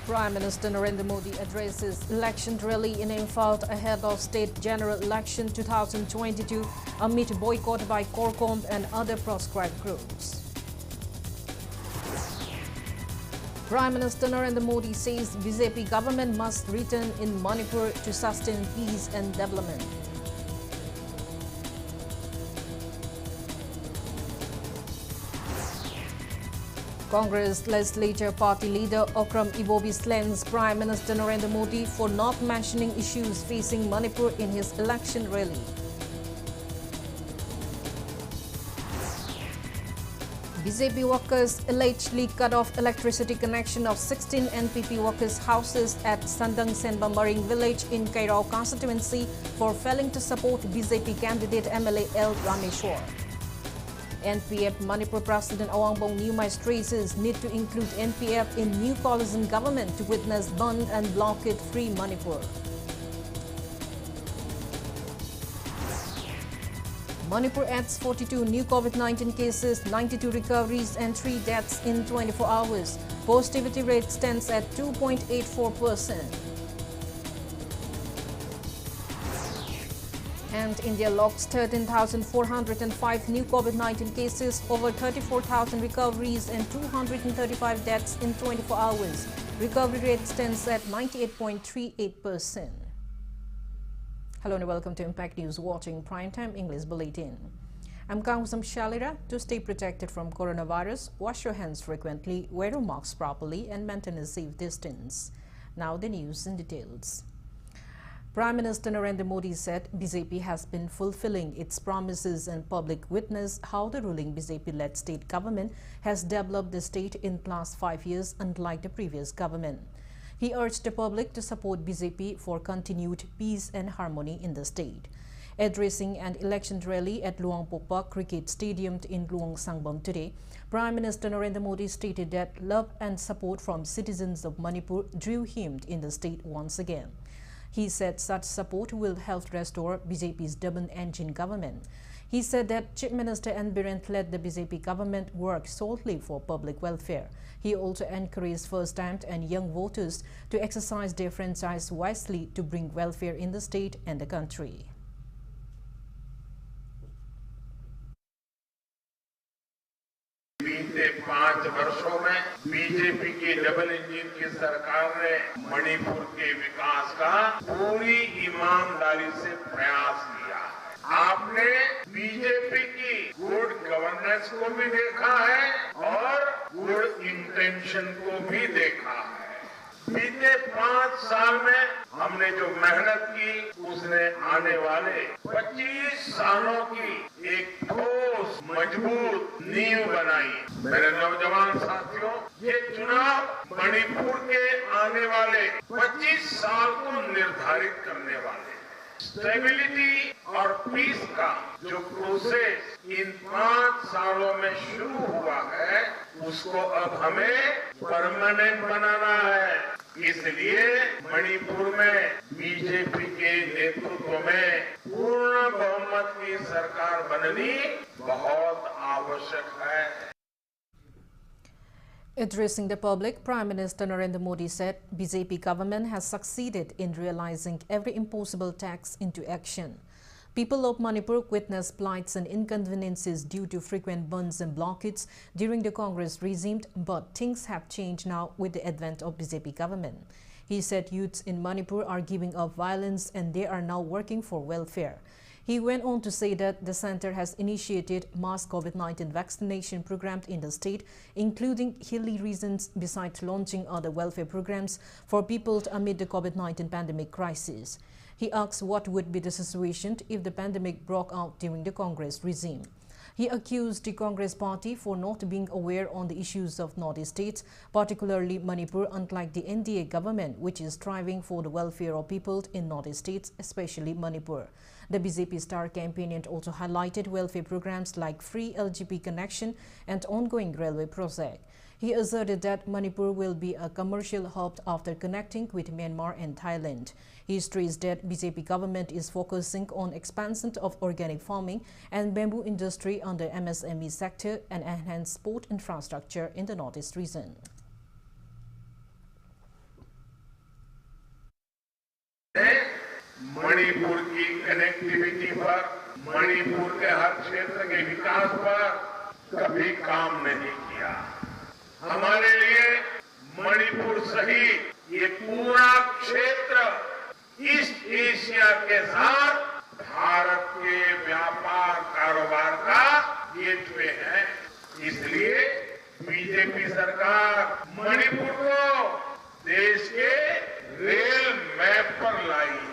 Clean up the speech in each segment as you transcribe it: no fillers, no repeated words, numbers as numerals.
Prime Minister Narendra Modi addresses election rally in Imphal ahead of state general election 2022 amid boycott by Corcom and other proscribed groups. Prime Minister Narendra Modi says BJP government must return in Manipur to sustain peace and development. Congress Legislature Party Leader Okram Ibobi slams Prime Minister Narendra Modi for not mentioning issues facing Manipur in his election rally. BJP workers allegedly cut off electricity connection of 16 NPP workers' houses at Sandang Senba Maring village in Kairao constituency for failing to support BJP candidate MLA L. Rameshwar. NPF Manipur President Awangbong Nyumai stresses need to include NPF in new coalition government to witness bond and blockade-free Manipur. Manipur adds 42 new COVID-19 cases, 92 recoveries and 3 deaths in 24 hours. Positivity rate stands at 2.84%. And India logs 13,405 new COVID-19 cases, over 34,000 recoveries and 235 deaths in 24 hours. Recovery rate stands at 98.38%. Hello and welcome to Impact News, watching Primetime English Bulletin. I'm KANGUJAM SHELLYRA. To stay protected from coronavirus, wash your hands frequently, wear your mask properly and maintain a safe distance. Now the news in details. Prime Minister Narendra Modi said BJP has been fulfilling its promises and public witness how the ruling BJP-led state government has developed the state in the last 5 years, unlike the previous government. He urged the public to support BJP for continued peace and harmony in the state. Addressing an election rally at Luang Pokpak Cricket Stadium in Luang Sangbam today, Prime Minister Narendra Modi stated that love and support from citizens of Manipur drew him in the state once again. He said such support will help restore BJP's double-engine government. He said that Chief Minister N. Biren led the BJP government work solely for public welfare. He also encouraged first-time and young voters to exercise their franchise wisely to bring welfare in the state and the country. बीते 5 वर्षों में BJP की double engine की सरकार ने मणिपुर के विकास का पूरी ईमानदारी से प्रयास किया। आपने बीजेपी की गुड गवर्नेंस को भी देखा है और गुड इंटेंशन को भी देखा है। बीते 5 साल में हमने जो मेहनत की उसने आने वाले 25 सालों की एक ठोस मजबूत नींव बनाई। मेरे नौजवान साथियों, ये चुनाव मणिपुर के आने वाले 25 साल को निर्धारित करने वाले। स्टेबिलिटी और पीस का जो प्रोसेस इन 5 सालों में शुरू हुआ है, उसको अब हमें परमानेंट बनाना है। इसलिए मणिपुर में बीजेपी के नेतृत्व में पूर्ण बहुमत की सरकार बननी बहुत आवश्यक है। Addressing the public, Prime Minister Narendra Modi said BJP government has succeeded in realizing every impossible tax into action. People of Manipur witnessed blights and inconveniences due to frequent burns and blockades during the Congress regime, but things have changed now with the advent of BJP government. He said youths in Manipur are giving up violence and they are now working for welfare. He went on to say that the center has initiated mass COVID-19 vaccination programs in the state, including hilly regions, besides launching other welfare programs for people amid the COVID-19 pandemic crisis. He asked what would be the situation if the pandemic broke out during the Congress regime. He accused the Congress party for not being aware on the issues of Northeast states, particularly Manipur, unlike the NDA government, which is striving for the welfare of people in Northeast states, especially Manipur. The BJP star campaign also highlighted welfare programs like free LGP connection and ongoing railway project. He asserted that Manipur will be a commercial hub after connecting with Myanmar and Thailand. He stressed that BJP government is focusing on expansion of organic farming and bamboo industry under MSME sector and enhance port infrastructure in the Northeast region. Manipur की connectivity पर, मणिपुर के हर क्षेत्र के विकास पर कभी काम नहीं किया। हमारे लिए मणिपुर सहित ये पूरा क्षेत्र ईस्ट एशिया के साथ भारत के व्यापार कारोबार का गेटवे है। इसलिए बीजेपी सरकार मणिपुर को देश के रेल मैप पर लाई है।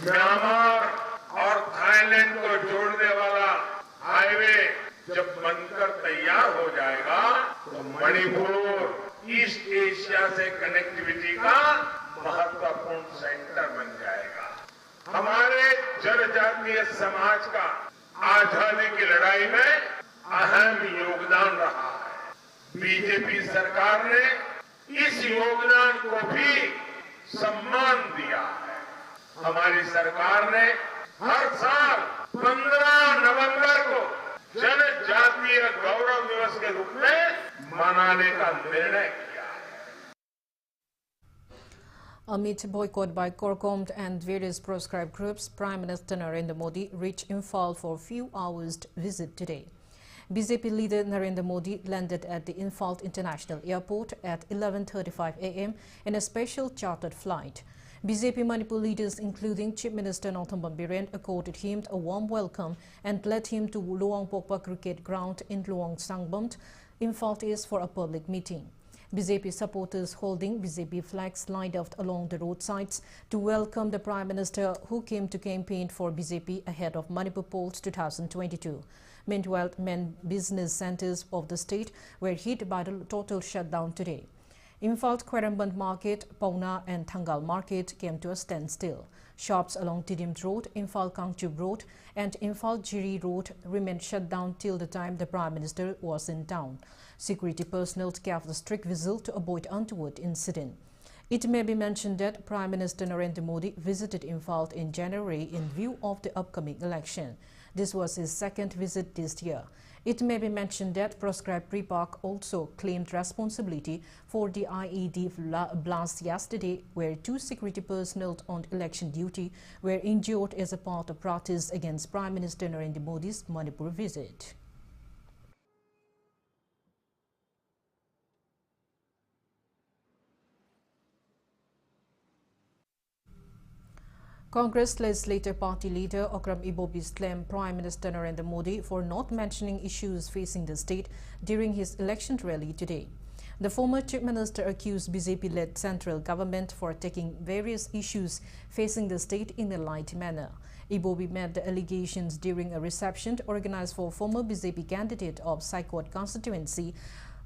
म्यांमार और थाईलैंड को जोड़ने वाला हाईवे जब बनकर तैयार हो जाएगा तो मणिपुर ईस्ट एशिया से कनेक्टिविटी का महत्वपूर्ण सेंटर बन जाएगा। हमारे जनजातीय समाज का आजादी की लड़ाई में अहम योगदान रहा है। बीजेपी सरकार ने इस योगदान को भी सम्मान दिया है। हमारी सरकार ने हर साल 15 नवंबर को जनजातीय गौरव दिवस के रूप में मनाने का निर्णय किया है। Amid boycott by Corcom and various proscribed groups, Prime Minister Narendra Modi reached Imphal for a few hours visit today. BJP leader Narendra Modi landed at the Imphal International Airport at 11:35 a.m. in a special chartered flight. BJP Manipur leaders, including Chief Minister Northambam Biren, accorded him a warm welcome and led him to Luang Pokpa Cricket Ground in Luang Sangbam, Imphal East, for a public meeting. BJP supporters holding BJP flags lined up along the roadsides to welcome the Prime Minister, who came to campaign for BJP ahead of Manipur polls 2022. Meanwhile, main business centers of the state were hit by the total shutdown today. Imphal Kweramband Market, Pauna and Thangal Market came to a standstill. Shops along Tidim Road, Imphal Kangchub Road and Imphal Jiri Road remained shut down till the time the Prime Minister was in town. Security personnel kept a strict vigil to avoid untoward incident. It may be mentioned that Prime Minister Narendra Modi visited Imphal in January in view of the upcoming election. This was his second visit this year. It may be mentioned that proscribed Pripak also claimed responsibility for the IED blast yesterday, where 2 security personnel on election duty were injured as a part of protests against Prime Minister Narendra Modi's Manipur visit. Congress Legislative Party leader Okram Ibobi blamed Prime Minister Narendra Modi for not mentioning issues facing the state during his election rally today. The former Chief Minister accused BJP-led central government for taking various issues facing the state in a light manner. Ibobi made the allegations during a reception organized for former BJP candidate of Saikot constituency,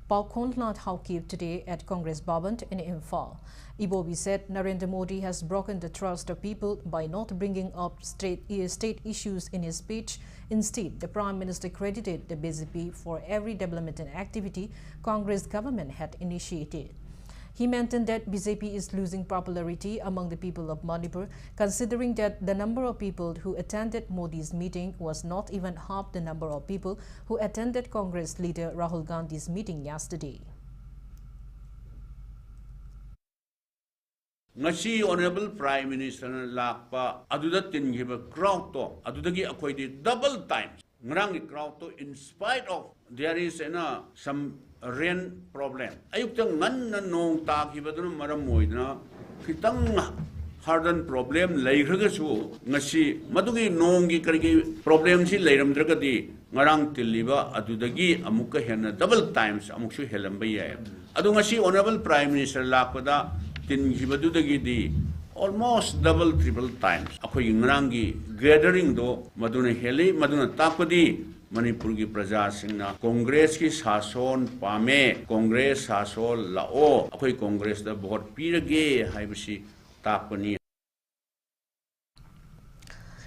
Palkhonlat Haukip, today at Congress Bhavan in Imphal. Ibobi said Narendra Modi has broken the trust of people by not bringing up state issues in his speech. Instead, the Prime Minister credited the BJP for every development and activity Congress government had initiated. He maintained that BJP is losing popularity among the people of Manipur, considering that the number of people who attended Modi's meeting was not even half the number of people who attended Congress leader Rahul Gandhi's meeting yesterday. Ngasi Honorable Prime Minister lakpa aduda tingiba crowd to adudagi akoidi double times ngrang crowd to, in spite of there is some rain problem. Ayuktang ngan na nong takibadun maram moidna kitang harden problem lairagasu ngasi madugi nongi karigi problem si lairam dragadi ngarang tiliba adudagi amuka hena double times amuksu helambaya adu ngasi Honorable Prime Minister lakpada tinjibadudagi almost double triple times akoi ngrangi gathering do maduna heli maduna tapadi Manipur ki praja singna Congress ki sason pame Congress sasol lao akoi Congress da vote pirage haibasi tapani.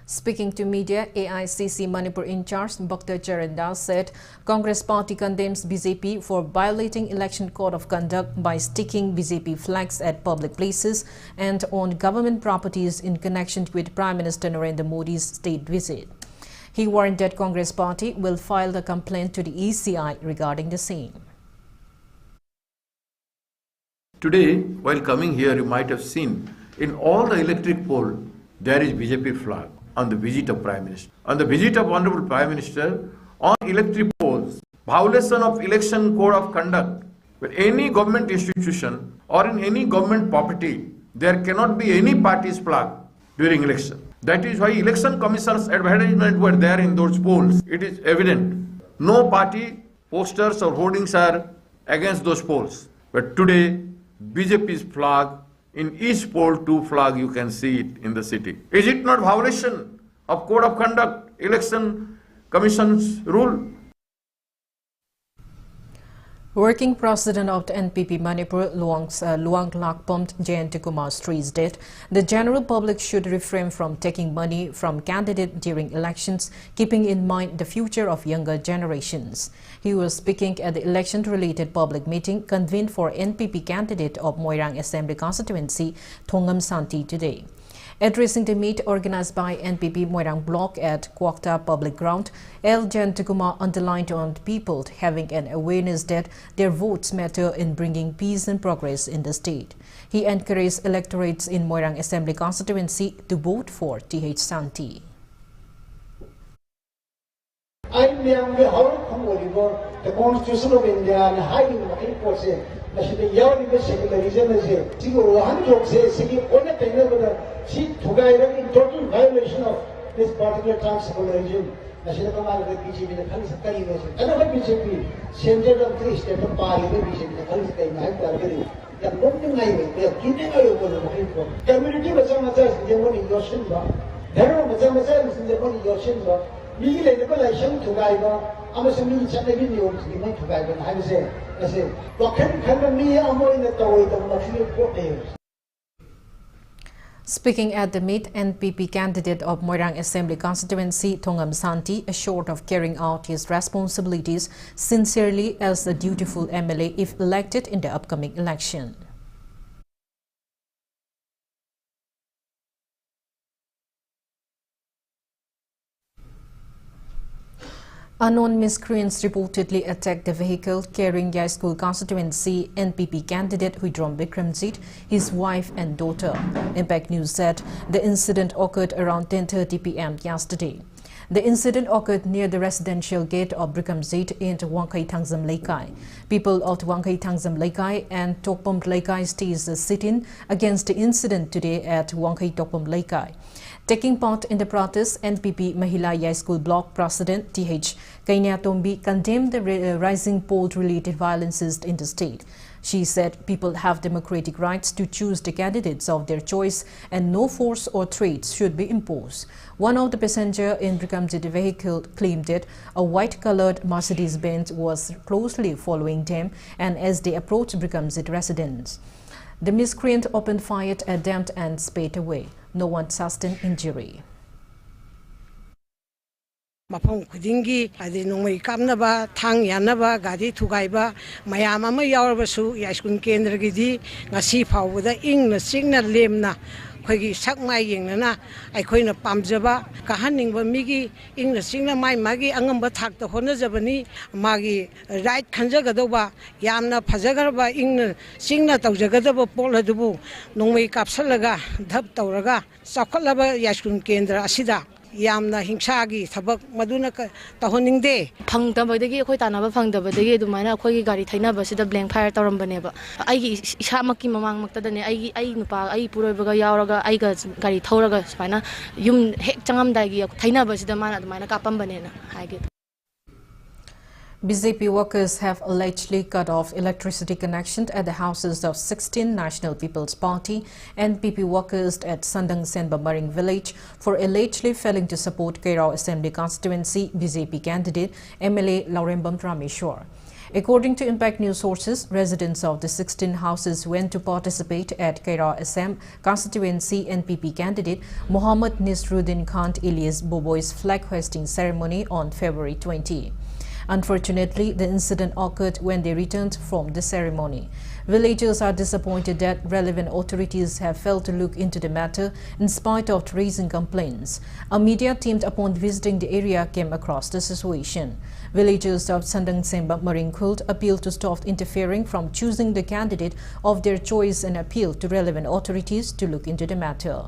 Speaking to media, AICC Manipur in charge Bhakta Charanda said Congress party condemns BJP for violating election code of conduct by sticking BJP flags at public places and on government properties in connection with Prime Minister Narendra Modi's state visit. He warned that Congress party will file a complaint to the ECI regarding the same. Today, while coming here, you might have seen in all the electric poll, there is BJP flag on the visit of Prime Minister. On the visit of Honorable Prime Minister, on electric polls, violation of election code of conduct, with any government institution or in any government property, there cannot be any party's flag during election. That is why election commission's advertisement were there in those polls. It is evident. No party posters or hoardings are against those polls. But today, BJP's flag, in each poll, 2 flag, you can see it in the city. Is it not violation of code of conduct, election commission's rule? Working President of the NPP Manipur, Luang Lakpom Jayantikumar Sri's death, the general public should refrain from taking money from candidates during elections, keeping in mind the future of younger generations. He was speaking at the election-related public meeting convened for NPP candidate of Moirang Assembly constituency, Thongam Santi, today. Addressing the meet organized by NPP Moirang Block at Kwakta Public Ground, L. Jayantikumar underlined on people having an awareness that their votes matter in bringing peace and progress in the state. He encouraged electorates in Moirang Assembly constituency to vote for T.H. Santi. The Constitution of India and highly reports it. The Yawning secularism is in total violation of this particular transitional regime. Another BJP, centered on 3 steps of parliament, community was some of us in the money your Shinba. There was some of us in the money your Shinba. Legal election to Gaiba. I'm a semi Chinese to Gaiba. I say, what can me? I'm in the toy of Speaking at the meet, NPP candidate of Moirang Assembly constituency, Thongam Santi, assured of carrying out his responsibilities sincerely as a dutiful MLA if elected in the upcoming election. Unknown miscreants reportedly attacked the vehicle carrying Yai School constituency NPP candidate Huidrom Bikramjit, his wife and daughter. Impact News said the incident occurred around 10:30 p.m. yesterday. The incident occurred near the residential gate of Bikramjit in Wangkai Thangzam Laikai. People of Wangkai Thangzam Laikai and Tokpom Laikai staged a sit-in against the incident today at Wangkai Tokpom Laikai. Taking part in the protest, NPP Mahila Yai School Block President T.H. Kainyatombi condemned the rising poll-related violences in the state. She said people have democratic rights to choose the candidates of their choice and no force or threats should be imposed. One of the passengers in Bikramjit vehicle claimed that a white-colored Mercedes-Benz was closely following them and as they approached Bikramjit residents. The miscreant opened fire at them and sped away. No one sustained injury. Mapong kudingi adi nungmai kamnaba thang yanaba gadi thugaiba mayam ama yawarbasu yaskun kendra gidi ngasi phawda ingna singna lemna khoi sakmai yengnana aikhoina pamjaba kahaningba migi ingna singna mai magi angamba thakta honajabani magi right khanjagadoba yamna phajagarba ingna singna tawjagadaba poladubu nungmai kapsalaga dhap tawraga sakhalaba yaskun kendra asida yamna hingsagi thabak maduna tahoningde phangdabadagi khoi tanaba phangdabadagi dumaina khoi gari thainaba sida blank fire tawrambaneba aigi isamakki mamangmaktadane ai nupa ai puroibaga yauraga aiga gari thauraga smaina yum hek changamdagi thainaba sida mana dumaina kapambanena haige. BJP workers have allegedly cut off electricity connection at the houses of 16 National People's Party and NPP workers at Sandang Senba Maring village for allegedly failing to support Kairao Assembly constituency BJP candidate MLA Laurembam Rameshwar. According to Impact News sources, residents of the 16 houses went to participate at Kairao Assam constituency NPP candidate Muhammad Nisruddin Khan Ilyas Boboi's flag hoisting ceremony on February 20. Unfortunately, the incident occurred when they returned from the ceremony. Villagers are disappointed that relevant authorities have failed to look into the matter in spite of raising complaints. A media team upon visiting the area came across the situation. Villagers of Sandang Semba Maringkult appealed to stop interfering from choosing the candidate of their choice and appealed to relevant authorities to look into the matter.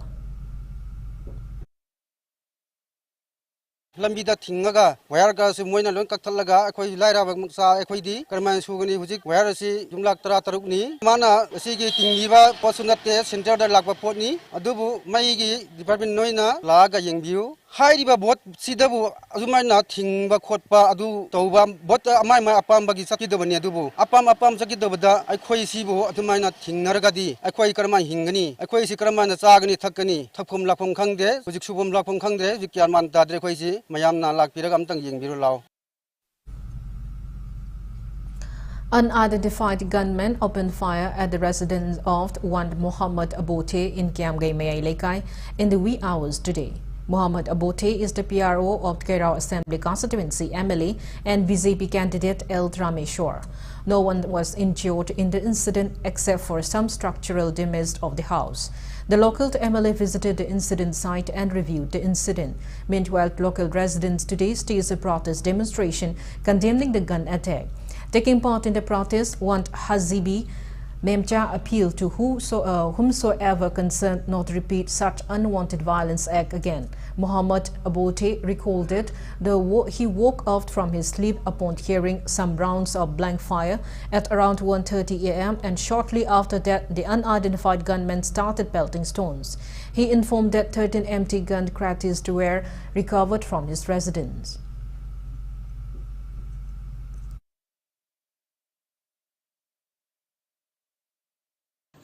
Lambida Tingaga, where gas in Moina Lon Catalaga, Laira Musa, Equidi, Kerman Sugani, where is he, Jumlak Tarukni, Mana, Sigi Tingiva, Posunate, Center de Lapaponi, Adubu, Maigi, Department Noina, Laga Yangview. Haiba bot Sidabu, Azumana, Tinga Kotpa, Adu, Toba, but my Apam Bagisaki de Vaniadubu, Apam Sakidabada, I quay Sibo, Atumana Tingaragadi, I quay Karman Hingani, I quay Sikraman Sagani Takani, Takum Lapong Kangde, Subum Lapong Kangde, Vikiaman Tadrequasi, Mayamna Lak Piragam Tanging Birulau. Unidentified gunmen opened fire at the residence of one Muhammad Abote in Kiamgai Mayai Lekai in the wee hours today. Muhammad Abote is the PRO of Kerala Assembly Constituency MLA and BJP candidate L. Rameshwar. No one was injured in the incident except for some structural damage of the house. The local MLA visited the incident site and reviewed the incident. Meanwhile, local residents today staged a protest demonstration condemning the gun attack. Taking part in the protest, one Hazibi Memcha appealed to whomsoever concerned not to repeat such unwanted violence act again. Muhammad Abote recalled that he woke up from his sleep upon hearing some rounds of blank fire at around 1:30 a.m. and shortly after that the unidentified gunmen started pelting stones. He informed that 13 empty gun cartridges were recovered from his residence.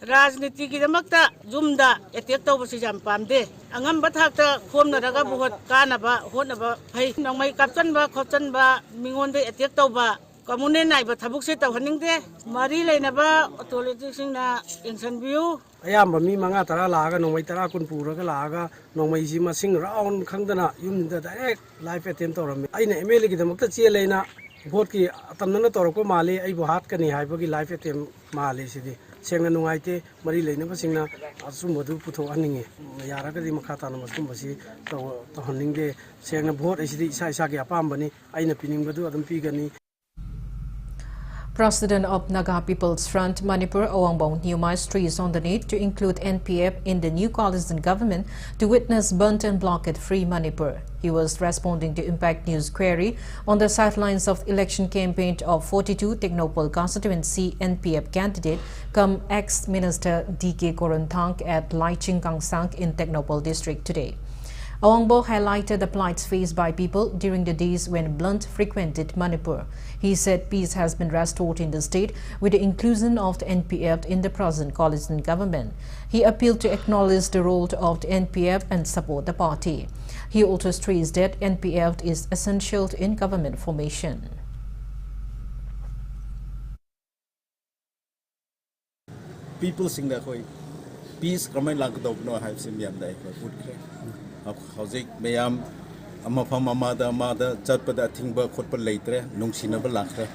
राजनीति की दमकता जुमदा attack तौबसी जाम पामदे अंगम बथाकता खोमनरगा बुहत कानबा होनबा फै नंगमै कापचनबा खोचनबा मिंगोंदे attack तौबा कमुने नाइबा थबुकसे तौहनिंगदे मरी लेनबा अथॉरिटीसिंगना इंसनबियु अयाम मी मंगा तरा लागा नंगमै तरा कुन पुरगा लागा नंगमै जी मसिंग राउंड खंगदना युमदा डायरेक्ट लाइफ अटेम्प तौरम आइना एमएलए की दमकता चेलेना भोट की तमनना तौरको माले आई बुहात कनी हाइबगी लाइफ अटेम्प माले सिदि सेंगना नुंगाइते मरी लेनबा सिंगना असुमबदु पुथो अनिंगे यारागदि मखा ताना मसुमबसी तौहनिंगे सेंगना भोट एसिदि इसा इसा के अपामबनी आइना पिनिंगबदु अदम पिगनी. President of Naga People's Front Manipur Awangbaung Nyumai stressed on the need to include NPF in the new coalition government to witness burnt and blockade-free Manipur. He was responding to Impact News query on the sidelines of election campaign of 42 Technopole constituency NPF candidate come ex-minister DK Koranthang at Laiching Kangsang in Technopole district today. Awangbo highlighted the plights faced by people during the days when Blunt frequented Manipur. He said peace has been restored in the state with the inclusion of the NPF in the present coalition government. He appealed to acknowledge the role of the NPF and support the party. He also stressed that NPF is essential in government formation. People sing that way. Peace kamay lagdaw no have simyam dai ko put Hauzik mayam amafam amada chatpada thingba khotpa leitre nungsinaba lakre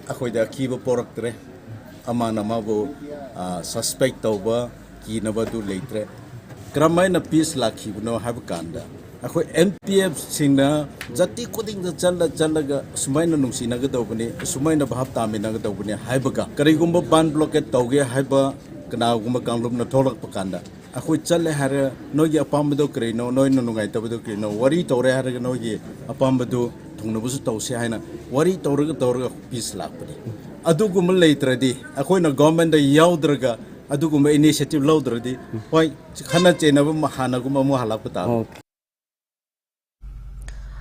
akoida kiba poraktre amana mabu suspect tawba kinaba du leitre kramai na peace lakhi no have kanda akoi NPF singna jati koding da chalaga sumaina nungsinaga dawbani sumaina bhab taminaga dawbani haibaga karigumba ban blockade tawge haiba kanagumba kanglum na tholak pakanda akoi challe hare nogi apambado krino noi no ngai tabado krino wari tore hare nogi apambado thungnabusu tawse haina wari tawraga peace lakpani adugum leitradi akoi na government da yaudraga adugum initiative laudradi hoi khana chenaba mahanagum mu halapata.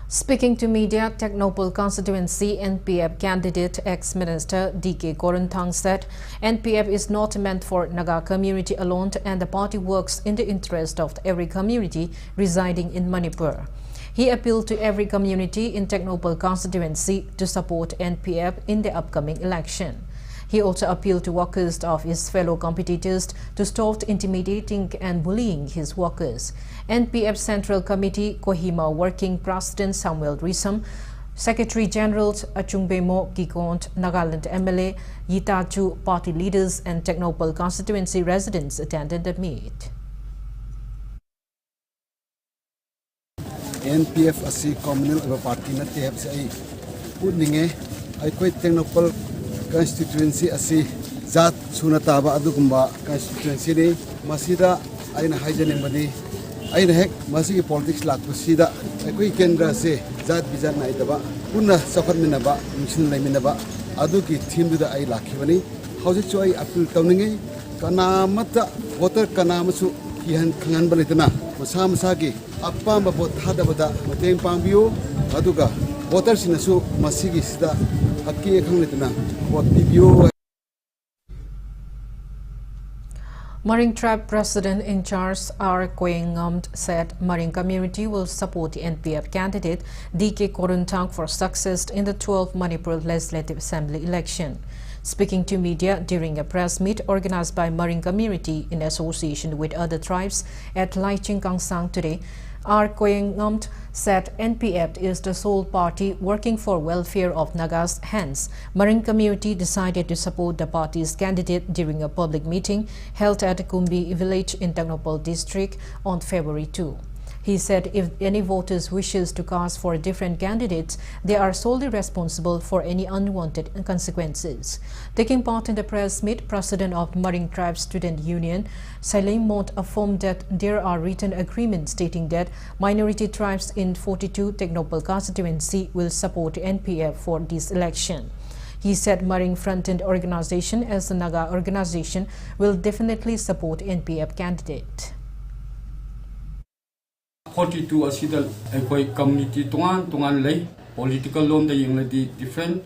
Speaking to media, Technopole constituency NPF candidate ex-minister DK Koranthang said NPF is not meant for Naga community alone and the party works in the interest of every community residing in Manipur. He appealed to every community in Technopole constituency to support NPF in the upcoming election. He also appealed to workers of his fellow competitors to stop intimidating and bullying his workers. NPF Central Committee Kohima Working President Samuel Risam, Secretary General Achungbemo Gikont, Nagaland MLA Yitachu party leaders and Technopole constituency residents attended the meet. NPF asi communal party na tep sai puninge ai koi Technopole constituency asi zat sunataba adugumba constituency ni masida aina haijaning badi ꯑꯩꯅ ꯍꯦꯛ ꯃꯁꯤꯒꯤ politics ꯂꯥꯛꯄꯁꯤꯗ ꯑꯩꯈꯣꯏ ꯀꯦꯟꯗ꯭ꯔꯁꯦ ꯖꯥꯠ ꯕꯤꯖꯥꯠ ꯅꯥꯏꯗꯕ ꯄꯨꯟꯅ ꯆꯥꯎꯈꯠꯃꯤꯟꯅꯕ ꯅꯨꯡꯁꯤꯅ ꯂꯩꯃꯤꯟꯅꯕ ꯑꯗꯨꯒꯤ ꯊꯤꯝꯗꯨꯗ ꯑꯩ ꯂꯥꯛꯈꯤꯕꯅꯤ ꯍꯧꯖꯤꯛꯁꯨ ꯑꯩ ꯑꯄꯤꯜ ꯇꯧꯅꯤꯡꯉꯤ ꯀꯅꯥꯃꯠꯇ ꯚꯣꯇꯔ ꯀꯅꯥꯃꯁꯨ ꯈꯪꯍꯟꯕ ꯂꯩꯇꯅ ꯃꯁꯥ ꯃꯁꯥꯒꯤ ꯑꯄꯥꯝꯕ ꯚꯣꯠ ꯊꯥꯗꯕꯗ ꯃꯇꯦꯡ ꯄꯥꯡꯕꯤꯌꯨ ꯑꯗꯨꯒ ꯚꯣꯇꯔꯁꯤꯡꯅꯁꯨ ꯃꯁꯤꯒꯤꯁꯤꯗ ꯑꯀꯤ ꯑꯈꯪ ꯂꯩꯇꯅ ꯚꯣꯠ ꯄꯤꯕꯤꯌꯨ. Maring Tribe President in charge R. Koengamd said Maring community will support the NPF candidate D.K. Koruntang for success in the 12th Manipur Legislative Assembly election. Speaking to media during a press meet organized by Maring community in association with other tribes at Laiching Kangsang today, R. Koengamd said NPF is the sole party working for welfare of Nagas. Hence, Maring community decided to support the party's candidate during a public meeting held at Kumbi village in Tangnoppal district on February 2. He said if any voters wishes to cast for different candidates, they are solely responsible for any unwanted consequences. Taking part in the press meet, President of Maring Tribe Student Union, SHELLYRA, affirmed that there are written agreements stating that minority tribes in 42 Tangnoppal constituency will support NPF for this election. He said Maring Front-End Organization as the Naga organization will definitely support NPF candidate. 42 asida ekoi community tungan lay political lom da yingladi different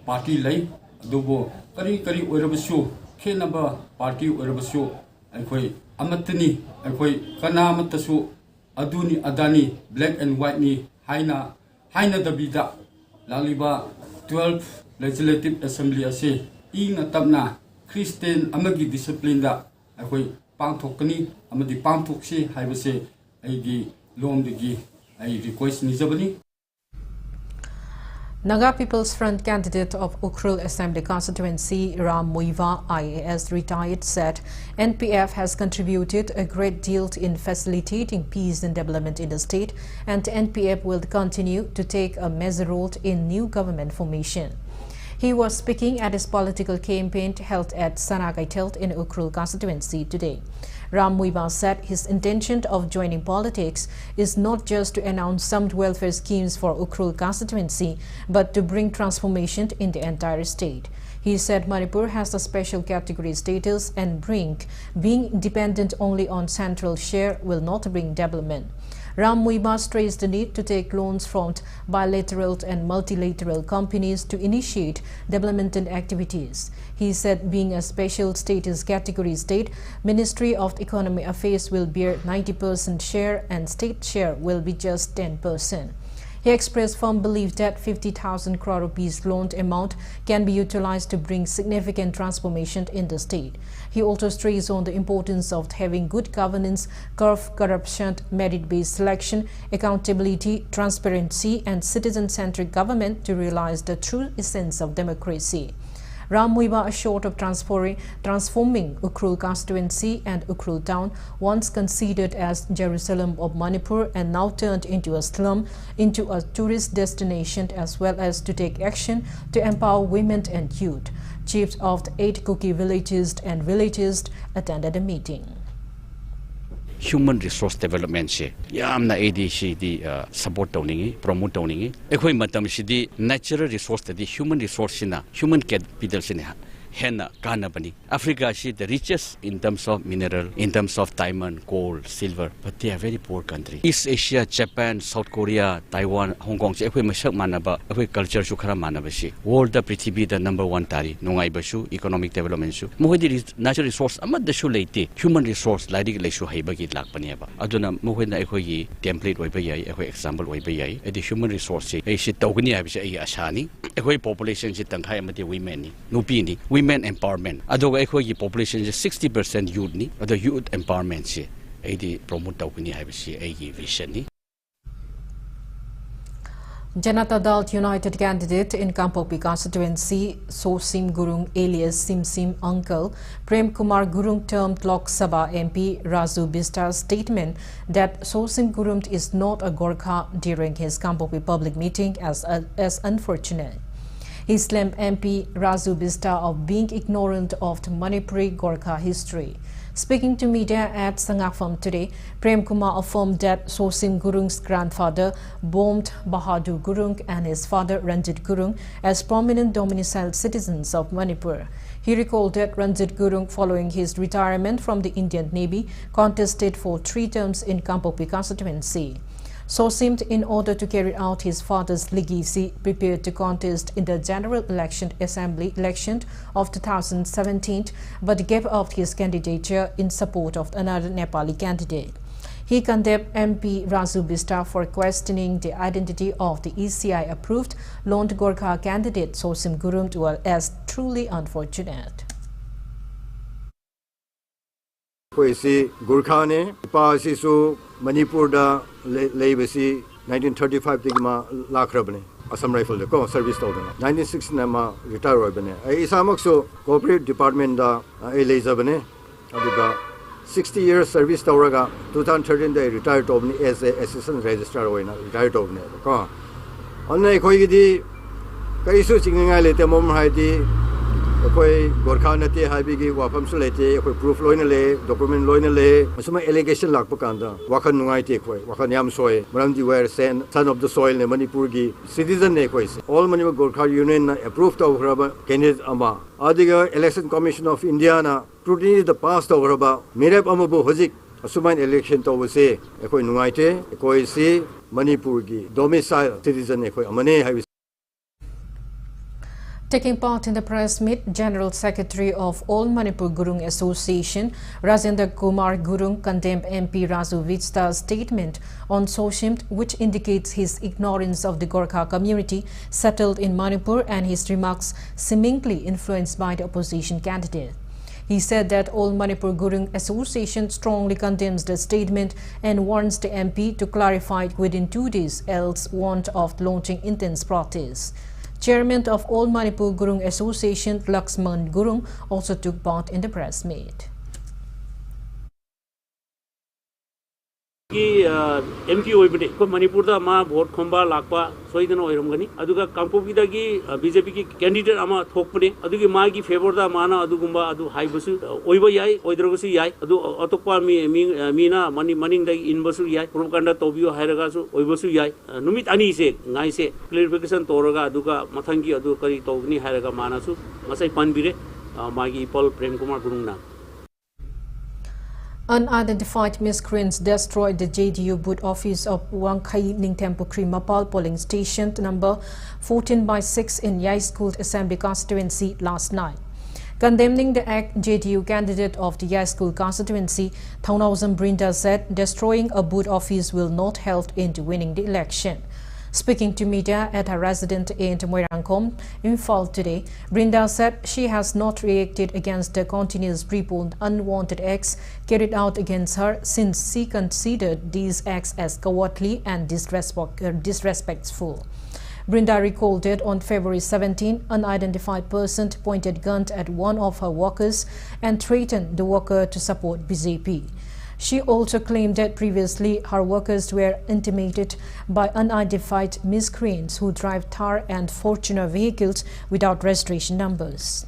party lay adubo kari oirabasu khenaba party oirabasu ekoi amatni ekoi kanamatasu aduni adani black and white ni haina dabida laliba 12 legislative assembly ase ina tamna Christian amagi discipline da ekoi pangthokani amadi pangthokse haibase aigi Naga People's Front candidate of Ukhrul Assembly constituency Ram Muiva IAS retired said NPF has contributed a great deal in facilitating peace and development in the state, and NPF will continue to take a major role in new government formation. He was speaking at his political campaign held at Sanagaitelt in Ukhrul constituency today. Ram Muiva said his intention of joining politics is not just to announce some welfare schemes for Ukhrul constituency, but to bring transformation in the entire state. He said Manipur has a special category status and being dependent only on central share will not bring development. Ram Muiva stressed the need to take loans from bilateral and multilateral companies to initiate developmental activities. He said being a special status category state, Ministry of Economic Affairs will bear 90% share and state share will be just 10%. He expressed firm belief that 50,000 crore rupees loan amount can be utilized to bring significant transformation in the state. He also stressed on the importance of having good governance, curb corruption, merit-based selection, accountability, transparency, and citizen-centric government to realize the true essence of democracy. Ram Muiva assured of transforming Ukhrul constituency and Ukhrul town, once considered as Jerusalem of Manipur and now turned into a slum, into a tourist destination, as well as to take action to empower women and youth. Chiefs of the 8 Kuki villages and villages attended the meeting. Human resource development se yamna ADC di support tawningi promote tawningi ekhoi matam sidi natural resource di human resource sina human capital sina henna kanabani Africa is the richest in terms of mineral, in terms of diamond, gold, silver, but they are very poor country. East Asia, Japan, South Korea, Taiwan, Hong Kong se ekhoi masak manaba ekhoi culture su khara manaba si world da prithvi da number 1 tari nongai basu economic development su mohoi di natural resource amad da su leite human resource laidi leisu haiba gi lakpani ba aduna mohoi na ekhoi gi template oi ba yai ekhoi example oi ba yai edi human resource se ei si tawgani ha bi se ei asani ekhoi population si tangkhai amati women ni nupi ni women empowerment adoga ekhoi population is 60% youth ni the youth empowerment se adi promote tawkini haibisi agi vision ni. Janata Dal United candidate in Kampopi constituency Sosim Gurung alias Simsim Uncle Prem Kumar Gurung termed Lok Sabha MP Raju Bista's statement that Sosim Gurung is not a Gorkha during his Kampopi public meeting as unfortunate. He slammed MP Raju Bista of being ignorant of the Manipuri Gorkha history. Speaking to media at Sangakpham today, Prem Kumar affirmed that Sosim Gurung's grandfather bombed Bahadur Gurung and his father Ranjit Gurung as prominent domiciled citizens of Manipur. He recalled that Ranjit Gurung, following his retirement from the Indian Navy, contested for 3 terms in Kampopi constituency. Sosim, in order to carry out his father's legacy, prepared to contest in the General Assembly election of 2017, but gave up his candidature in support of another Nepali candidate. He condemned MP Razu Bista for questioning the identity of the ECI-approved Lone Gorkha candidate Sosim Gurung as truly unfortunate. Manipur da labasi 1935 tigma lakrabne Assam Rifle de ko service to 1969 ma retire robane ai isamak so corporate department da ai lezabane aduga 60 years service tawraga 2013 da retire to as a assistant registrar oina retire to ko onne khoi gi kai su chinga lete mom haidi koi Gorkha nate haibigi wafam su lete koi proof loina le document loina le masuma allegation lakpa kanda wakhan nungai te koi wakhan yam soy maram di were son of the soil ne Manipur gi citizen ne koi all Manipur Gorkha union na approved of raba candidate ama adiga election commission of India na scrutiny the past of raba merep amabu hojik asuman election to se koi nungai te koi si Manipur gi domicile citizen ne koi amane hai. Taking part in the press meet, General Secretary of All Manipur Gurung Association, Rajendra Kumar Gurung, condemned MP Razu Vista's statement on Sosim, which indicates his ignorance of the Gorkha community settled in Manipur and his remarks seemingly influenced by the opposition candidate. He said that All Manipur Gurung Association strongly condemns the statement and warns the MP to clarify it within 2 days, else warned of launching intense protests. Chairman of All Manipur Gurung Association, Laxman Gurung, also took part in the press meet. MP oibne ko Manipur da ma vote khomba lakpa soidana oiramgani aduga Kampopi da gi BJP ki candidate ama thokpne adugi ma gi favor da mana adugumba adu haibasu oiba yai oidrogusu yai adu otokpa mina maning da inbasu yai propaganda tobio hairaga su oibasu yai numit ani se ngai se clarification toraga aduga mathangi adu kari togni hairaga mana su masai panbire magi Paul Prem Kumar Gurung na. Unidentified miscreants destroyed the JDU booth office of Wangkai Ningtempukri Mapal polling station number 14/6 in Yai School Assembly constituency last night. Condemning the act, JDU candidate of the Yai School constituency, Thaunawsam Brinda, said destroying a booth office will not help into winning the election. Speaking to media at her residence in Moirangkom, Imphal today, Brinda said she has not reacted against the continuous preponed unwanted acts carried out against her since she considered these acts as cowardly and disrespectful. Brinda recalled that on February 17, unidentified person pointed gun at one of her workers and threatened the worker to support BJP. She also claimed that previously her workers were intimidated by unidentified miscreants who drive Thar and Fortuner vehicles without registration numbers.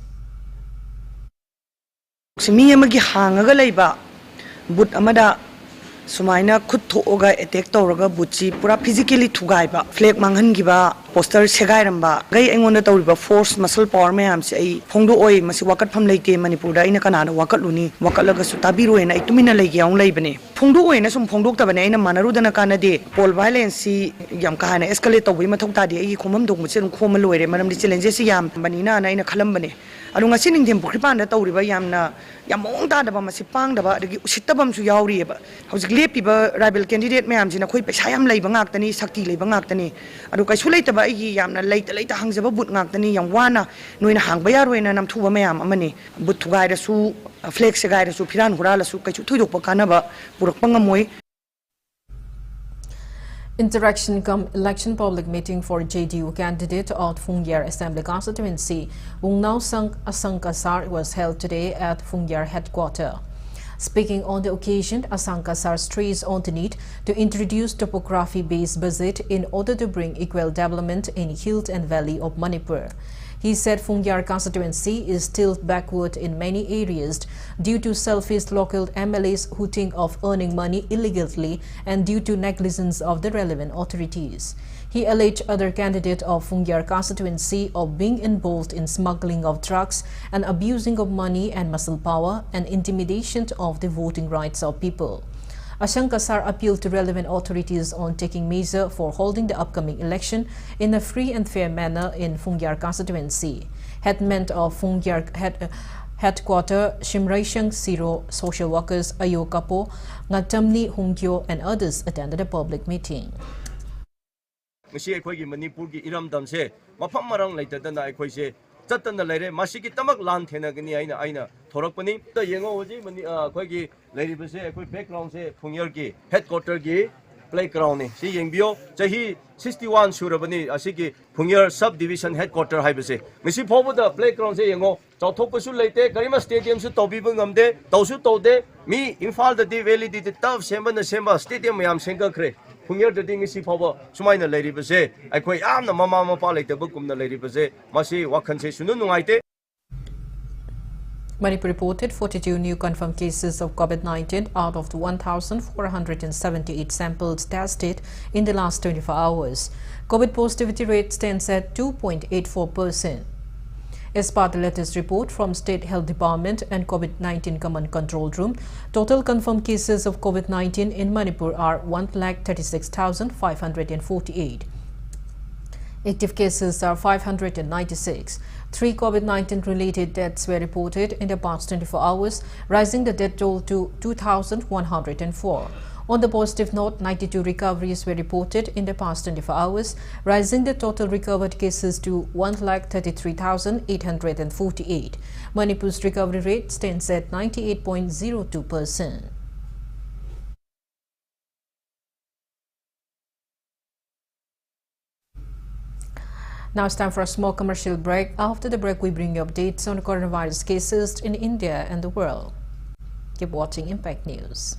Sumaina khut thoga attack tawraga butchi pura physically thugaiba flag manghangiba poster segairamba gai engonda tawriba force muscle power mayam se ai phongdo oi masi wakat pham leite Manipur da ina kana wakat luni wakalaga su tabiro ena itumina legi yaung leibane phongdo oi na sum phongdok tabane ina manaru dana kana de pol violence yam ka hana escalate tawbi mathok ta de ai khomam dong muche khom loire maram di challenges yam banina na ina khalam bane adu ngasi ningdem pukripan da tawriba yamna yamong ta da ba masi pang da ba de usittabam su yauri ba hauzik lepiba rival candidate mayam jina khoi paisa yam leiba ngaktani sakti leiba ngaktani adu kaisu leitaba ai yamna leita hangjaba but ngaktani yam wana noina hangba yaroina namthuba mayam amani but thugai da su flex segai da su phiran hurala su kaisu thuidokpa kanaba purakpa ngamoi. Interaction cum election public meeting for JDU candidate of Fungyar Assembly constituency, Wungnau Asang Kasar, was held today at Fungyar headquarters. Speaking on the occasion, Asang Kasar stressed on the need to introduce topography-based budget in order to bring equal development in hills and valley of Manipur. He said Fungyar constituency is still backward in many areas due to selfish local MLAs who think of earning money illegally and due to negligence of the relevant authorities. He alleged other candidates of Fungyar constituency of being involved in smuggling of drugs and abusing of money and muscle power and intimidation of the voting rights of people. Ashankasar appealed to relevant authorities on taking measures for holding the upcoming election in a free and fair manner in Fungyar constituency. Headman of Fungyar Headquarter Shimraishang Siro, social workers Ayo Kapo, Ngatamni Hungyo and others attended a public meeting. Manipur ki iramdam se mafam marang laitadana aikoise chatana leire masiki tamak lan thenagani aina thorakpani ta yengo hoji akhoi leiribase akhoi background se Fungyar ki headquarter ki playground ni si yengbio chahi 61 surabani asiki Fungyar sub division headquarter haibase ngisi phoboda playground se yengo chauthokpasu leite karima stadium su tobibu ngamde tawsu tawde mi Imphal da di valley di tav semba stadium yam senga khre Fungyar da ding si phobo sumaina leiribase akhoi amna mama mapa leitaba kumna leiribase masi wakhan se sunu nungaite. Manipur reported 42 new confirmed cases of COVID-19 out of the 1,478 samples tested in the last 24 hours. COVID positivity rate stands at 2.84%. As per the latest report from State Health Department and COVID-19 Command Control Room, total confirmed cases of COVID-19 in Manipur are 136,548. Active cases are 596. 3 COVID-19 related deaths were reported in the past 24 hours, rising the death toll to 2,104. On the positive note, 92 recoveries were reported in the past 24 hours, rising the total recovered cases to 1,33,848. Manipur's recovery rate stands at 98.02%. Now it's time for a small commercial break. After the break, we bring you updates on coronavirus cases in India and the world. Keep watching Impact News.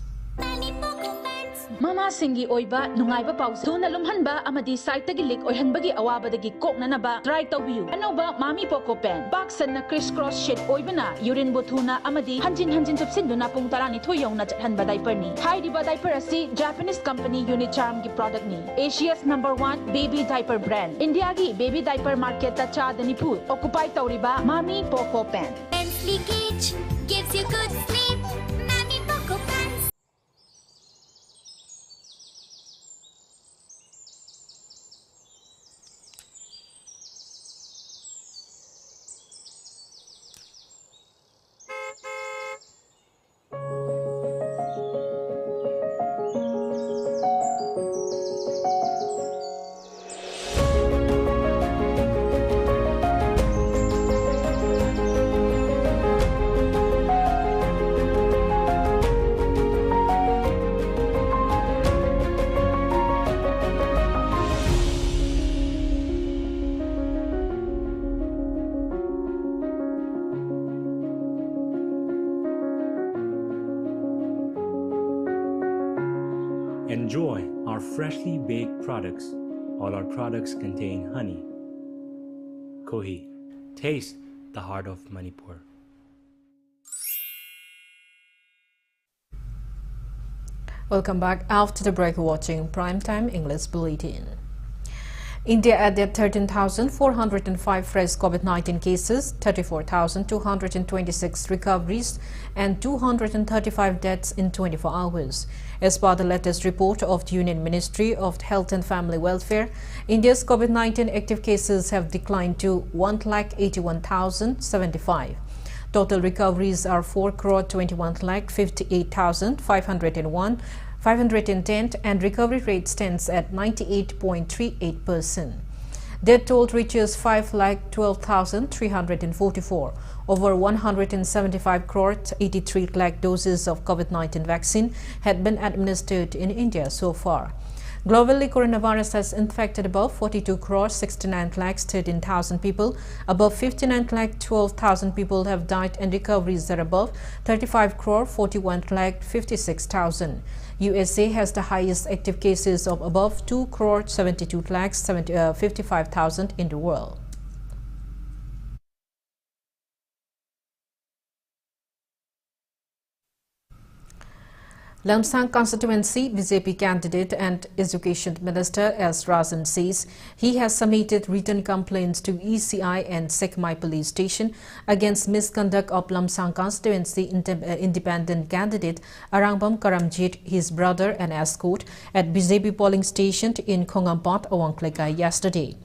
Mama Singi Oiba, Nungaiba Pause, Tuna Lumhanba, Amadi Saitagilik, or Hanbagi Awabadagi Koknanaba, Try to view. Anova, Mami Poco Pen, Box and a crisscross shit Oibana, Urin Botuna, Amadi, Hanjin of Sinduna Puntarani Toyona Hanbadai Perni. Heidi Badai Perasi, Japanese company Unicharm gi product ni. Asia's #1 baby diaper brand. India gi baby diaper market Tacha Danipur, Occupy Tauriba, Mami Poco Pen. Pens leakage gives you good sleep. Mami Poco Pens. Enjoy our freshly baked products. All our products contain honey. Kohi, taste the heart of Manipur. Welcome back. After the break, watching Primetime English Bulletin. India added 13,405 fresh COVID-19 cases, 34,226 recoveries, and 235 deaths in 24 hours. As per the latest report of the Union Ministry of Health and Family Welfare, India's COVID-19 active cases have declined to 1,81,075. Total recoveries are 4,21,58,510 and recovery rate stands at 98.38%. Death toll reaches 5,12,344. Over 175 crore 83 lakh doses of COVID-19 vaccine had been administered in India so far. Globally, coronavirus has infected above 42 crore 69 lakhs 13,000 people. Above 59 lakh 12,000 people have died and recoveries are above 35 crore 41 lakh 56,000. USA has the highest active cases of above 2 crore 72 lakhs 55,000 in the world. Lamsang constituency BJP candidate and Education Minister S. Razan says he has submitted written complaints to ECI and Sekmai police station against misconduct of Lamsang constituency independent candidate Arangbam Karamjit, his brother and escort at BJP polling station in Kongampot, Awangklekai yesterday.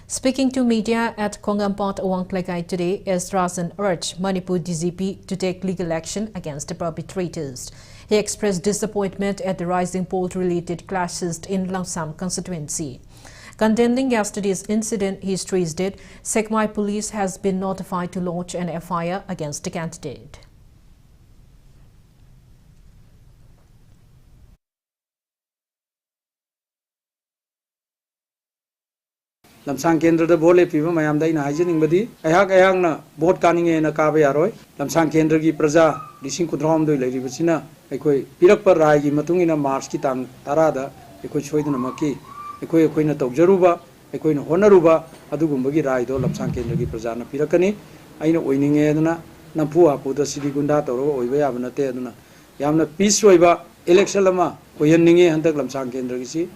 Speaking to media at Kongampot, Awangklekai today, S. Razan urged Manipur DGP to take legal action against the perpetrators. He expressed disappointment at the rising poll-related clashes in Lamsang constituency. Condemning yesterday's incident, he stressed that Sekmai police has been notified to launch an FIR against the candidate. Lamsang Kendra the Bole Piva Mayamda in Hygienic Badi, Ayang boat canning in a Kabayaroi, Lamsang Kendra Gi Praza, Dishing Kudrom do Lady Vicina, Equi Pirakpa Rai, Matungina Mars Kitang, Tarada, Equochoidana Maki, Equina Togjaruba, Equina Honaruba, Adugumbagi Raido, Lamsang Kendra Gi Prazana Pirakani, I know winning Edna, Nampua, Puta City Gundata or Oyavana Tedna, Yamna Peace Waiva, Election Lama, Oyaningi and the Lamsang Kendra Gisi,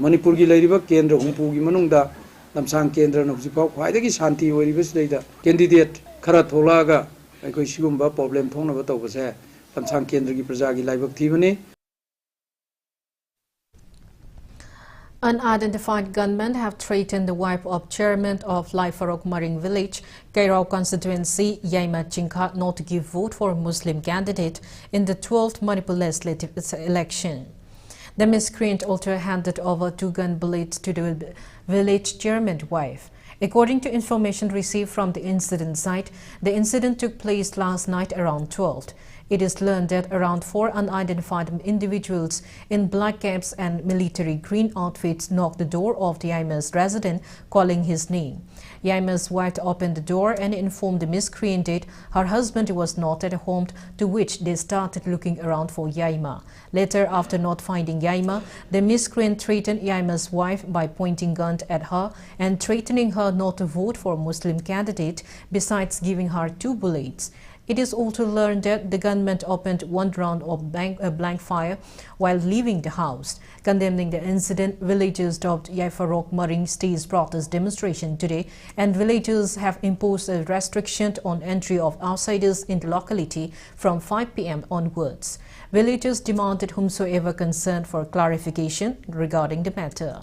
Manipuri Ladiba, Kendra Humpugi Manunda. Lamsang Kendra of Zipo, why the Shanti or later candidate Karatolaga, I could Shigumba problem Tona was there. Lamsang Kendra Giprazagi live activity. Unidentified gunmen have threatened the wife of chairman of Laifarok Maring Village, Kairao constituency, Yaima Chingka, not to give vote for a Muslim candidate in the 12th Manipur legislative election. The miscreant also handed over 2 gun bullets to the village chairman's wife. According to information received from the incident site, the incident took place last night around 12. It is learned that around 4 unidentified individuals in black caps and military green outfits knocked the door of the Yaima's resident, calling his name. Yaima's wife opened the door and informed the miscreant that her husband was not at home, to which they started looking around for Yaima. Later, after not finding Yaima, the miscreant threatened Yaima's wife by pointing gun at her and threatening her not to vote for a Muslim candidate, besides giving her 2 bullets. It is also learned that the gunman opened 1 round of blank fire while leaving the house. Condemning the incident, villagers stopped Yaifarok Maring State's protest demonstration today, and villagers have imposed a restriction on entry of outsiders in the locality from 5 p.m. onwards. Villagers demanded whomsoever concerned for clarification regarding the matter.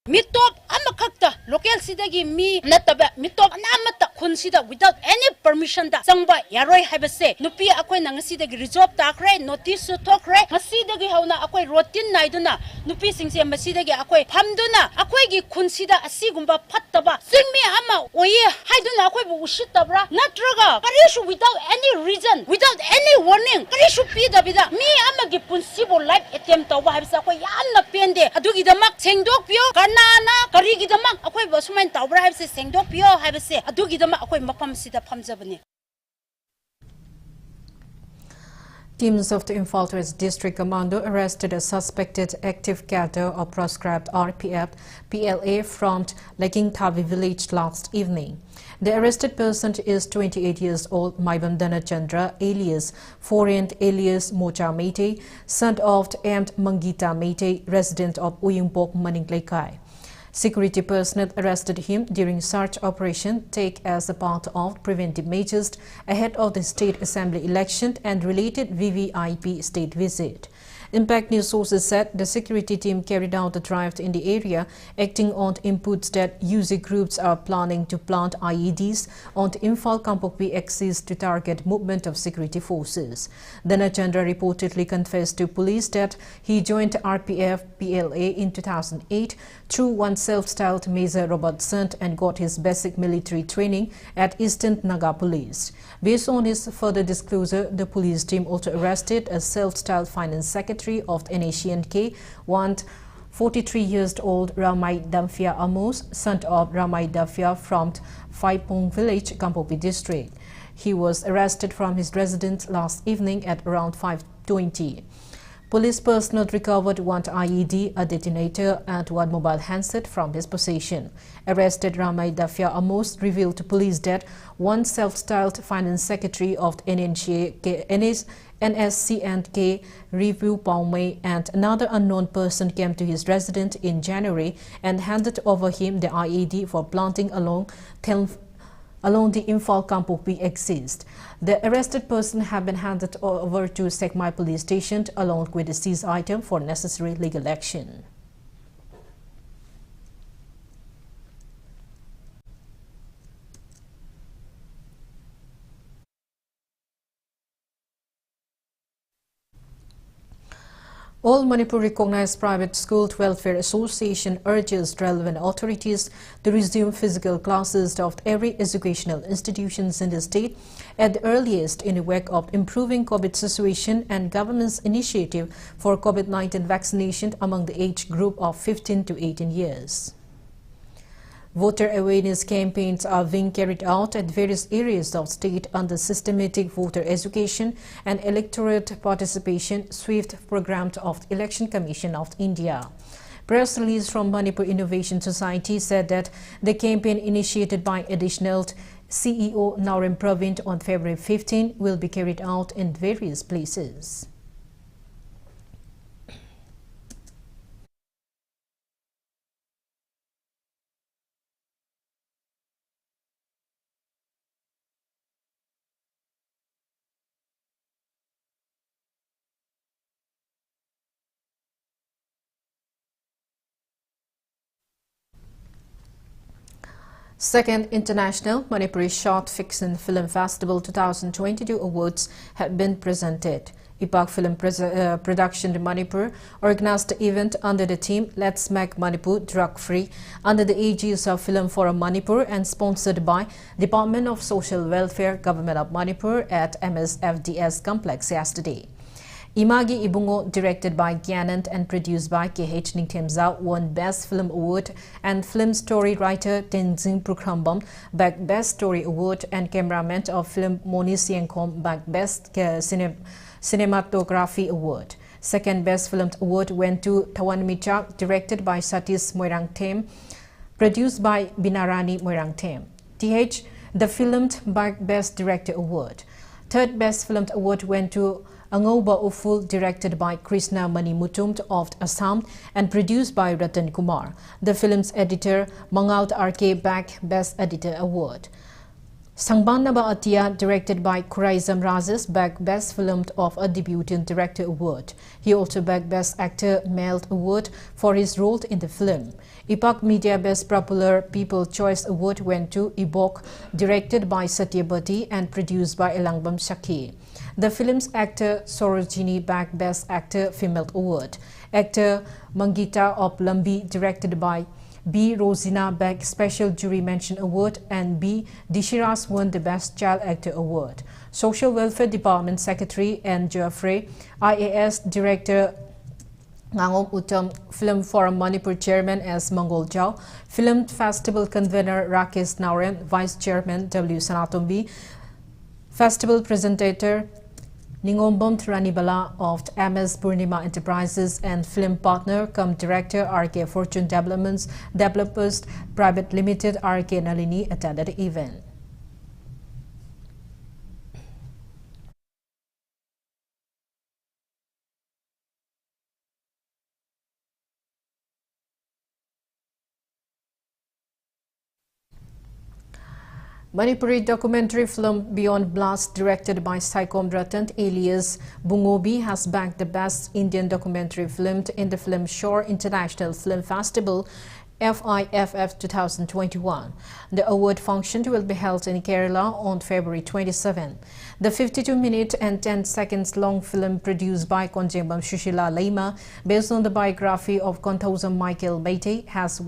Mitop amakakta local sidagi mi nataba mitop namata kunsida without any permission da sangba yaroi habase nupi akoi nang sidagi resolve takre notice tokre masidagi hauna akoi routine naiduna nupi singse masidagi akoi phamduna akoi gi kunsida asigumba phattaba singmi ama oye haiduna akoi bu ushitabra natraga karishu without any reason without any warning karishu pidabida mi ama gi punsibo life attempt tawa habsa akoi yamna pende adugi damak sengdok pio Nana, Karigidama, Akoi Bosman, Taubra, Sengdopio, have a say, Adugidama, Akoi Mapam Sida Pamzabani. Teams of the Infalters District Commando arrested a suspected active cadre of proscribed RPF PLA from Laking Thavi village last evening. The arrested person is 28 years old Maibam Dhanachandra alias Forent alias Mocha Mete, son of M. Mangita Mete, resident of Uyumbok, Maninglekai. Security personnel arrested him during search operation take as a part of preventive measures ahead of the state assembly election and related VVIP state visit. Impact News sources said the security team carried out the drive in the area, acting on inputs that user groups are planning to plant IEDs on the Imphal Kampokpi axis to target movement of security forces. Dhanachandra reportedly confessed to police that he joined RPF PLA in 2008 through one self-styled Major Robertson and got his basic military training at Eastern Naga Police. Based on his further disclosure, the police team also arrested a self-styled finance secretary of the NACNK, one 43-year-old Ramai Damphia Amos, son of Ramai Damphia from Phaipong village, Kampokpi district. He was arrested from his residence last evening at around 5:20. Police personnel recovered one IED, a detonator, and one mobile handset from his possession. Arrested Ramai Dafia Amos revealed to police that one self-styled finance secretary of NSC&K Review Paumei and another unknown person came to his residence in January and handed over him the IED for planting along the Imphal Kampupi axis. The arrested person have been handed over to Sekmai police station along with the seized item for necessary legal action. All Manipur recognized private school welfare association urges relevant authorities to resume physical classes of every educational institutions in the state at the earliest in the wake of improving COVID situation and government's initiative for COVID-19 vaccination among the age group of 15 to 18 years. Voter awareness campaigns are being carried out at various areas of state under systematic voter education and electorate participation SWIFT program of the Election Commission of India. Press release from Manipur Innovation Society said that the campaign initiated by additional CEO Naurem Pravin on February 15 will be carried out in various places. Second International Manipuri Short Fiction Film Festival 2022 awards have been presented. Ipak Film Production Manipur organized the event under the theme Let's Make Manipur Drug Free under the aegis of Film Forum Manipur and sponsored by Department of Social Welfare, Government of Manipur at MSFDS Complex yesterday. Imagi Ibungo, directed by Gyanant and produced by KH Ningthemza, won Best Film Award, and film story writer Tenzing Prukrambam bagged Best Story Award, and cameraman of film Moni Siengkom bagged Best Cinematography Award. Second Best Film Award went to Tawan Michak, directed by Satis Moirangthem, produced by Binarani Moirangthem. The film bagged Best Director Award. Third Best Film Award went to Angoba Uful, directed by Krishna Manimutum of Assam and produced by Ratan Kumar. The film's editor, Mangaut RK, bagged Best Editor Award. Sangbannaba Atia, directed by Kuraizam Razes, bagged Best Film of a Debutant Director Award. He also bagged Best Actor Male Award for his role in the film. Ipak Media Best Popular People Choice Award went to Ibok, directed by Satyabati and produced by Elangbam Shaki. The film's actor Sorojini bagged Best Actor Female Award. Actor Mangita of Lambi, directed by B. Rosina, bagged Special Jury Mention Award, and B. Dishiras won the Best Child Actor Award. Social Welfare Department Secretary N. Geoffrey, IAS Director Ngangom Uttam, Film Forum Manipur Chairman S. Mangol Jao, Film Festival Convener Rakesh Naurem, Vice Chairman W. Sanatombi, Festival Presentator Ningombom Ranibala of MS Purnima Enterprises, and film partner cum director RK Fortune Developers Private Limited RK Nalini attended the event. Manipuri documentary film Beyond Blast, directed by Saikom Ratan alias Bungobi, has bagged the Best Indian Documentary Film in the Film Shore International Film Festival FIFF 2021. The award function will be held in Kerala on February 27. The 52-minute and 10 seconds long film produced by Konjembam Shushila Leima, based on the biography of Konthausam Michael Beatty, has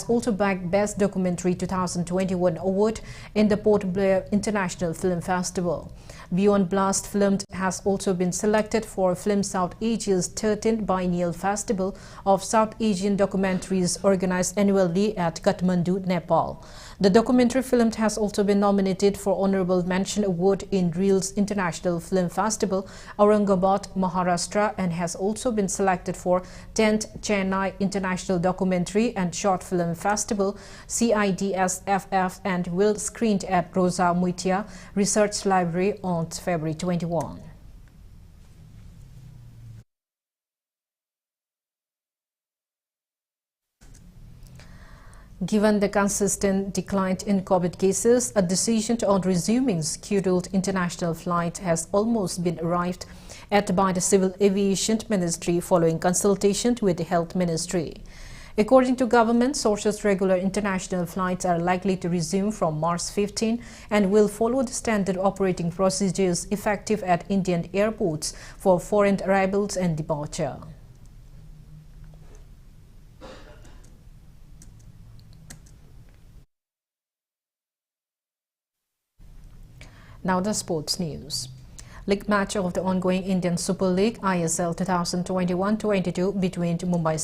also bagged Best Documentary 2021 award in the Port Blair International Film Festival. Beyond Blast film has also been selected for Film South Asia's 13th Biennial Festival of South Asian Documentaries organized annually at Kathmandu, Nepal. The documentary film has also been nominated for Honorable Mention Award in Reels International Film Festival, Aurangabad, Maharashtra, and has also been selected for 10th Chennai International Documentary and Short Film Festival, CIDSFF, and will screened at Rosa Muitia Research Library on February 21. Given the consistent decline in COVID cases, a decision on resuming scheduled international flight has almost been arrived at by the Civil Aviation Ministry following consultation with the Health Ministry. According to government sources, regular international flights are likely to resume from March 15 and will follow the standard operating procedures effective at Indian airports for foreign arrivals and departure. Now the sports news. League match of the ongoing Indian Super League ISL 2021-22 between Mumbai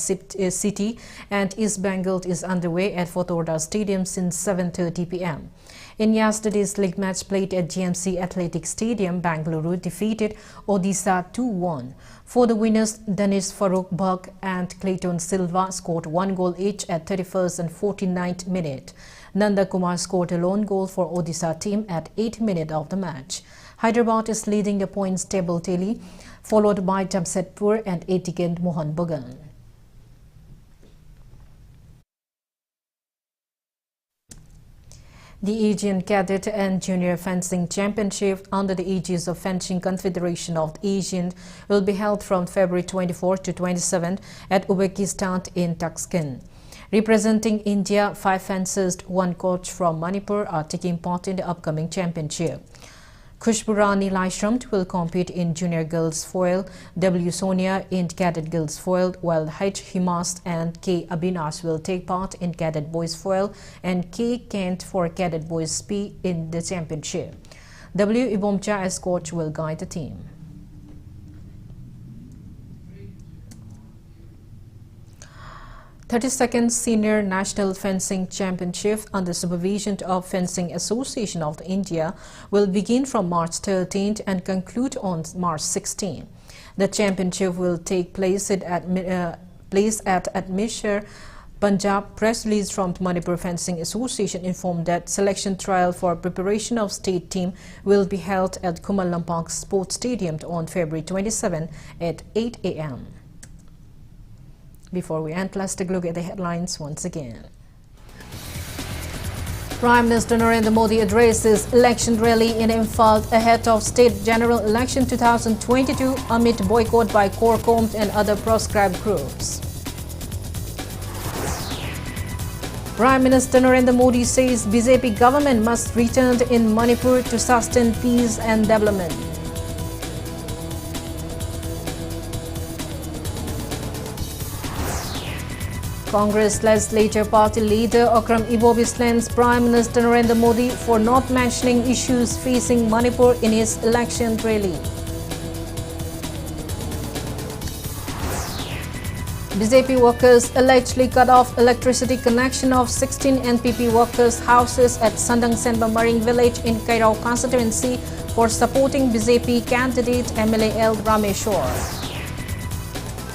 City and East Bengal is underway at Fatorda Stadium since 7:30 p.m. In yesterday's league match played at GMC Athletic Stadium, Bangalore defeated Odisha 2-1. For the winners, Danish Farooq Bhag and Clayton Silva scored 1 goal each at 31st and 49th minute. Nanda Kumar scored a lone goal for Odisha team at 8th minute of the match. Hyderabad is leading the points table tally, followed by Jamshedpur and Etiquette Mohan Bagan. The Asian Cadet and Junior Fencing Championship under the aegis of Fencing Confederation of the Asian will be held from February 24 to 27 at Uzbekistan in Tashkent. Representing India, 5 fencers, 1 coach from Manipur are taking part in the upcoming championship. Khushburani Laishramt will compete in Junior Girls Foil, W. Sonia in Cadet Girls Foil, while H. Himast and K. Abinash will take part in Cadet Boys Foil and K. Kent for Cadet Boys P in the championship. W. Ibomcha as coach will guide the team. (32nd Senior National Fencing Championship under supervision of Fencing Association of India will begin from March 13th and conclude on March 16th. The championship will take place at Admishar, Punjab. Press release from Manipur Fencing Association informed that selection trial for preparation of state team will be held at Kumal Lampak Sports Stadium on February 27 at 8 a.m. Before we end, let's take a look at the headlines once again. Prime Minister Narendra Modi addresses election rally in Imphal ahead of State General Election 2022 amid boycott by Corcom and other proscribed groups. Prime Minister Narendra Modi says BJP government must return in Manipur to sustain peace and development. Congress Legislature Party leader Akram Ibobi slams Prime Minister Narendra Modi for not mentioning issues facing Manipur in his election rally. BJP workers allegedly cut off electricity connection of 16 NPP workers' houses at Sandang Senba Maring village in Kairao constituency for supporting BJP candidate MLA L. Rameshwar.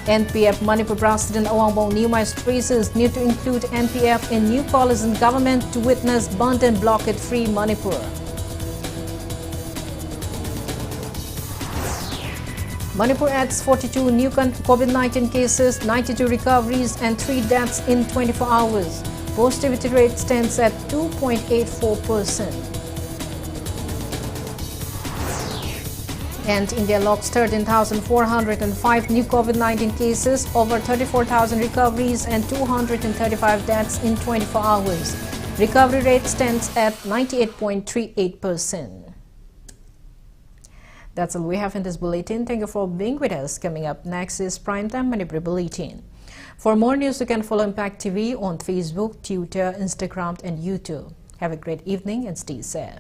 NPF Manipur President Awangbong Niumai stresses need to include NPF in new coalition government to witness bond and blockade-free Manipur. Manipur adds 42 new COVID-19 cases, 92 recoveries and 3 deaths in 24 hours. Positivity rate stands at 2.84%. And India logs 13,405 new COVID-19 cases, over 34,000 recoveries and 235 deaths in 24 hours. Recovery rate stands at 98.38%. That's all we have in this bulletin. Thank you for being with us. Coming up next is Primetime Manipur Bulletin. For more news, you can follow Impact TV on Facebook, Twitter, Instagram and YouTube. Have a great evening and stay safe.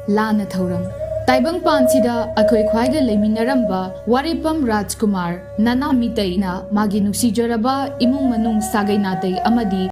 Lana Thoram ताइबंगपानसिदा अखोय ख्वाइगा लेमिनरंबा वारिपम राजकुमार नाना मितैना मागी नुक्सिजरबा इमुंग मनुंग सागै नातै अमदी